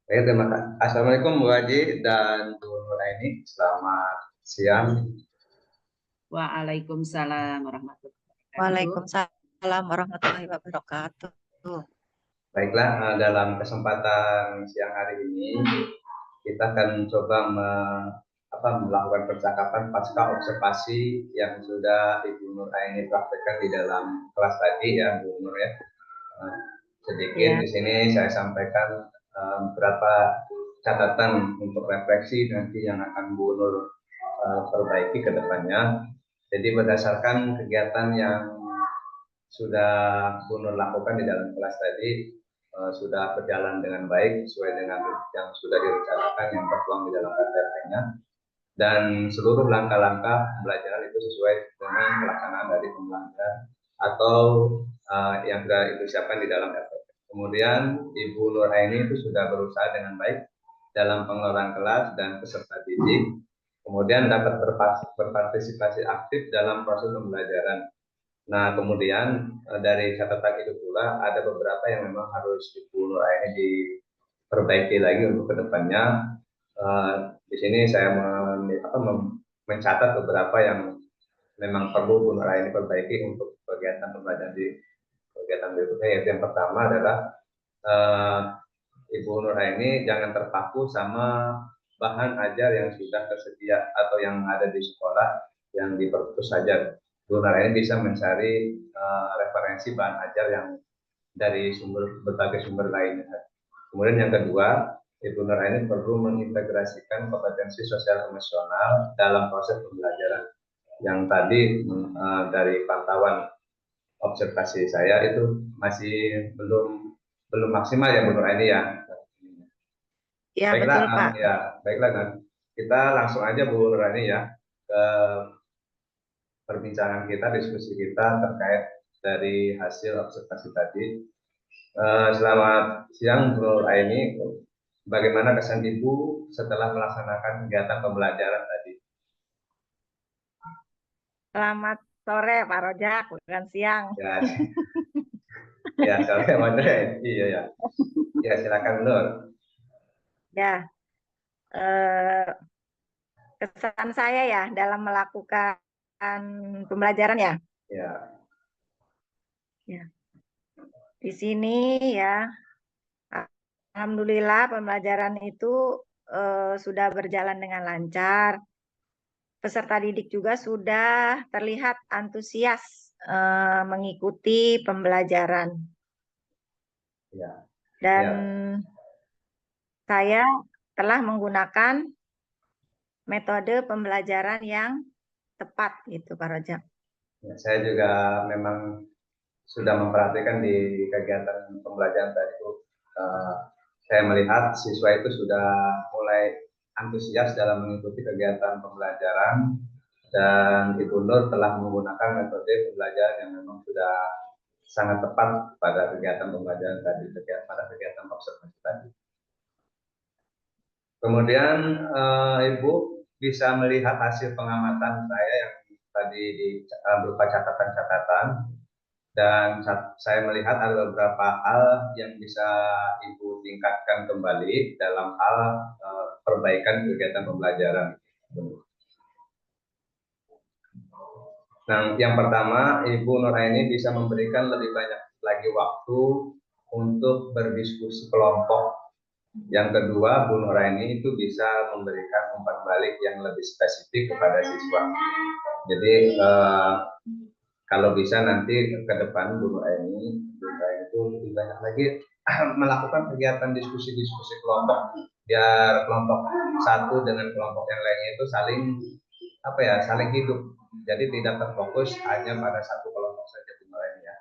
Oke, terima kasih. Assalamualaikum Bu Haji dan Bu Nuraini. Selamat siang. Waalaikumsalam warahmatullahi wabarakatuh. Waalaikumsalam warahmatullahi wabarakatuh. Baiklah, dalam kesempatan siang hari ini kita akan coba melakukan percakapan pasca observasi yang sudah Ibu Nuraini praktekkan di dalam kelas tadi ya, Bu Nur ya. Eh, Sedikit Ya, di sini saya sampaikan beberapa catatan untuk refleksi nanti yang akan Bu Nur perbaiki ke depannya. Jadi berdasarkan kegiatan yang sudah Bu Nur lakukan di dalam kelas tadi, sudah berjalan dengan baik sesuai dengan yang sudah direncanakan yang tertuang di dalam KTP-nya, dan seluruh langkah-langkah pembelajaran itu sesuai dengan pelaksanaan dari pembelajaran atau yang sudah dipersiapkan di dalam KTP. Kemudian Ibu Nur Aini itu sudah berusaha dengan baik dalam pengelolaan kelas dan peserta didik, kemudian dapat berpartisipasi aktif dalam proses pembelajaran. Nah, kemudian dari catatan itu pula ada beberapa yang memang harus Ibu Nur Aini diperbaiki lagi untuk kedepannya. Di sini saya mencatat beberapa yang memang perlu Bu Nur Aini perbaiki untuk kegiatan pembelajaran di kegiatan berikutnya, yaitu yang pertama adalah uh, Ibu Nur Aini jangan terpaku sama bahan ajar yang sudah tersedia atau yang ada di sekolah yang diperputus saja. Bu Nur Aini bisa mencari referensi bahan ajar yang dari berbagai sumber lainnya. Kemudian yang kedua, Ibu Nur Aini perlu mengintegrasikan kompetensi sosial emosional dalam proses pembelajaran. Yang tadi dari pantauan observasi saya itu masih belum belum maksimal ya Bu Nur Aini ya. ya Baiklah, betul Pak. ya baiklah kan. Kita langsung aja Bu Nurani ya ke perbincangan kita, diskusi kita terkait dari hasil observasi tadi. Selamat siang Bu Nuraini. Bagaimana kesan Ibu setelah melaksanakan kegiatan pembelajaran tadi? Selamat sore Pak Rojak, bukan siang. Ya, ya, saya Madre. Iya ya. Ya, silakan Nur. Ya, eh, kesan saya ya dalam melakukan pembelajaran ya. Ya, Ya, di sini ya, alhamdulillah pembelajaran itu sudah berjalan dengan lancar. Peserta didik juga sudah terlihat antusias mengikuti pembelajaran. ya, Dan ya. saya telah menggunakan metode pembelajaran yang tepat gitu Pak Rojak. Ya, saya juga memang sudah memperhatikan di kegiatan pembelajaran tadi itu, saya melihat siswa itu sudah mulai antusias dalam mengikuti kegiatan pembelajaran, dan Ibu Nur telah menggunakan metode pembelajaran yang memang sudah sangat tepat pada kegiatan pembelajaran tadi, pada kegiatan observasi tadi. Kemudian Ibu bisa melihat hasil pengamatan saya yang tadi berupa catatan-catatan, dan saya melihat ada beberapa hal yang bisa Ibu tingkatkan kembali dalam hal perbaikan kegiatan pembelajaran. Nah, yang pertama, Ibu Nuraini bisa memberikan lebih banyak lagi waktu untuk berdiskusi kelompok. Yang kedua, Bu Nuraini itu bisa memberikan umpan balik yang lebih spesifik kepada siswa. Jadi kalau bisa nanti ke depan Bu Nuraini itu lebih banyak lagi melakukan kegiatan diskusi-diskusi kelompok, biar kelompok satu dengan kelompok yang lainnya itu saling hidup. Jadi tidak terfokus hanya pada satu kelompok saja Bu Nuraini ya.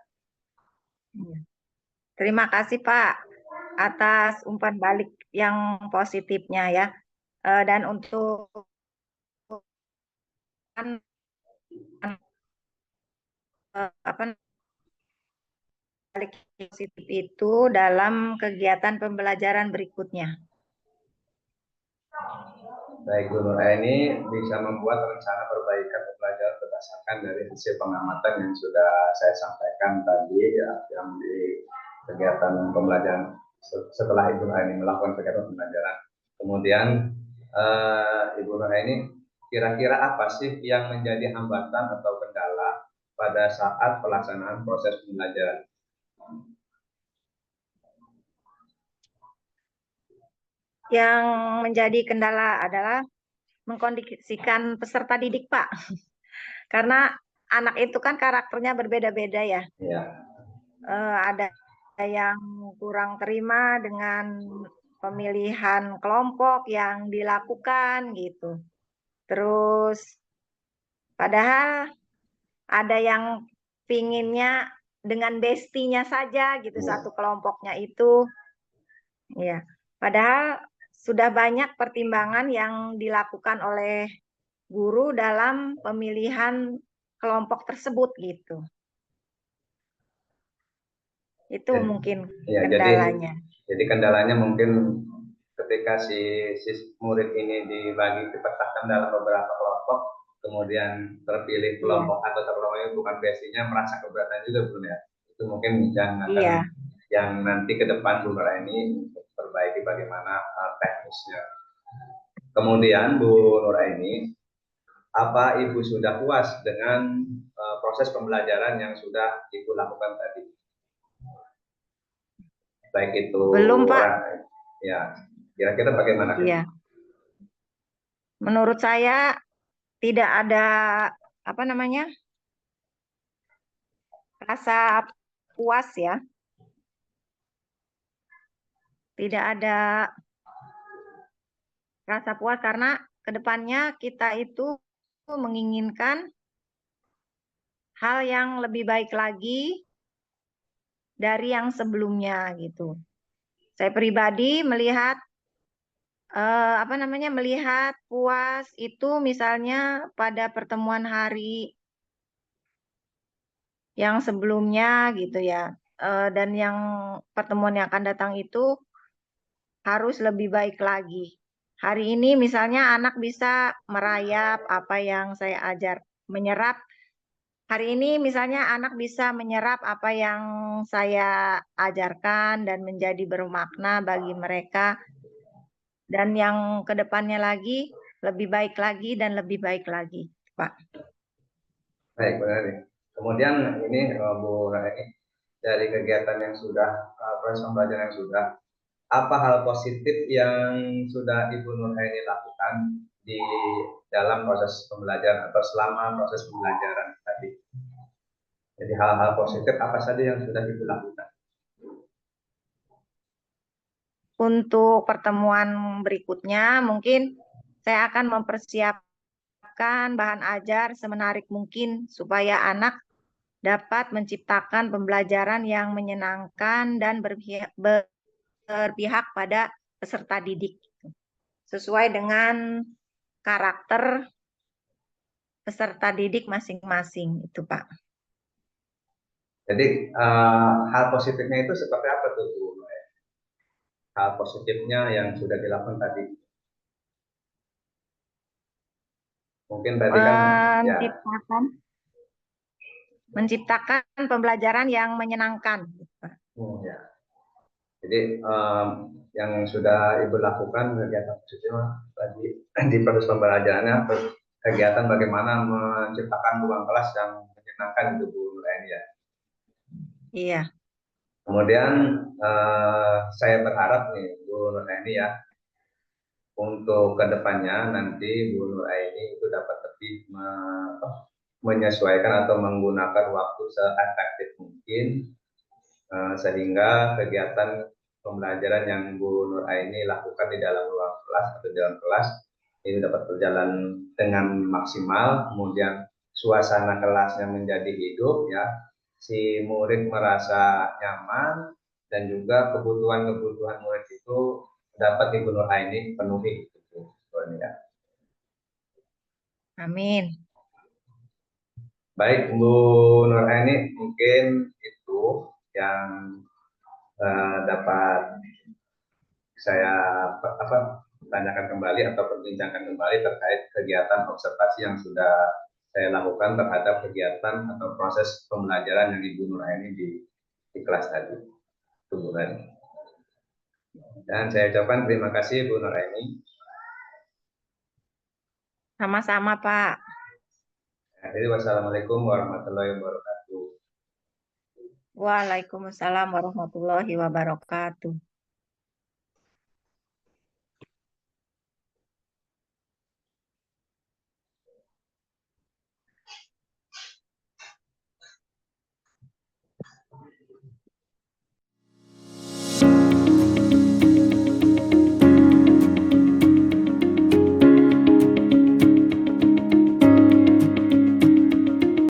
Terima kasih Pak atas umpan balik yang positifnya ya. Dan untuk apa balik positif itu dalam kegiatan pembelajaran berikutnya. Baik, Bu Nuraini bisa membuat rencana perbaikan pembelajaran berdasarkan dari hasil pengamatan yang sudah saya sampaikan tadi ya, yang di kegiatan pembelajaran setelah Ibu Nuraini melakukan kegiatan pembelajaran. Kemudian Ibu Nuraini, kira-kira apa sih yang menjadi hambatan atau kendala pada saat pelaksanaan proses pembelajaran? Yang menjadi kendala adalah mengkondisikan peserta didik, Pak. Karena anak itu kan karakternya berbeda-beda ya. Ya, Ada yang kurang terima dengan pemilihan kelompok yang dilakukan gitu. Terus padahal ada yang pinginnya dengan bestinya saja gitu, satu kelompoknya itu. Ya, padahal sudah banyak pertimbangan yang dilakukan oleh guru dalam pemilihan kelompok tersebut gitu. Itu ya, mungkin ya, kendalanya. jadi kendalanya mungkin ketika si murid ini dipetakan dalam beberapa kelompok, kemudian terpilih Iya, kelompok atau terkelompoknya bukan basinya, merasa keberatan juga Bun ya. Itu mungkin iya. yang nanti ke depan Bu Nuraini perbaiki bagaimana teknisnya. Kemudian Bu Nuraini, apa Ibu sudah puas dengan proses pembelajaran yang sudah Ibu lakukan tadi? Baik itu Belum, Pak. ya, kira-kira bagaimana? Iya. Menurut saya tidak ada apa namanya? Rasa puas ya. Tidak ada rasa puas karena kedepannya kita itu menginginkan hal yang lebih baik lagi dari yang sebelumnya gitu. Saya pribadi melihat melihat puas itu misalnya pada pertemuan hari yang sebelumnya gitu ya. Dan yang pertemuan yang akan datang itu harus lebih baik lagi. Hari ini misalnya anak bisa merayap apa yang saya ajar, menyerap. Hari ini misalnya anak bisa menyerap apa yang saya ajarkan dan menjadi bermakna bagi mereka. Dan yang kedepannya lagi lebih baik lagi dan lebih baik lagi, Pak. Baik, benar nih. Kemudian ini Bu Nuraini, dari kegiatan yang sudah proses pembelajaran yang sudah, apa hal positif yang sudah Ibu Nuraini lakukan di dalam proses pembelajaran atau selama proses pembelajaran tadi? Jadi hal-hal positif apa saja yang sudah Ibu lakukan? Untuk pertemuan berikutnya mungkin saya akan mempersiapkan bahan ajar semenarik mungkin supaya anak dapat menciptakan pembelajaran yang menyenangkan dan berpihak pada peserta didik sesuai dengan karakter peserta didik masing-masing itu, Pak. Jadi hal positifnya itu seperti apa tuh Bu? Hal positifnya yang sudah dilakukan tadi? Mungkin tadi kan ya, menciptakan pembelajaran yang menyenangkan. ya. Jadi yang sudah Ibu lakukan kegiatan positifnya tadi di proses pembelajarannya, kegiatan bagaimana menciptakan ruang kelas yang menyenangkan itu Bu Nuraini ya. Iya. Kemudian saya berharap nih Bu Nuraini ya, untuk kedepannya nanti Bu Nuraini itu dapat lebih menyesuaikan atau menggunakan waktu seefektif mungkin, sehingga kegiatan pembelajaran yang Bu Nuraini lakukan di dalam ruang kelas atau dalam kelas ini dapat berjalan dengan maksimal, kemudian suasana kelasnya menjadi hidup ya, si murid merasa nyaman dan juga kebutuhan-kebutuhan murid itu dapat Ibu Nuraini penuhi gitu. Ya. Amin. Baik Bu Nuraini, mungkin itu yang dapat saya tanyakan kembali atau perbincangkan kembali terkait kegiatan observasi yang sudah saya lakukan terhadap kegiatan atau proses pembelajaran yang Ibu Nuraini di kelas tadi. Itu Bu Nuraini. Dan saya ucapkan terima kasih Bu Nuraini. Sama-sama, Pak. Jadi wassalamualaikum warahmatullahi wabarakatuh. Waalaikumsalam warahmatullahi wabarakatuh.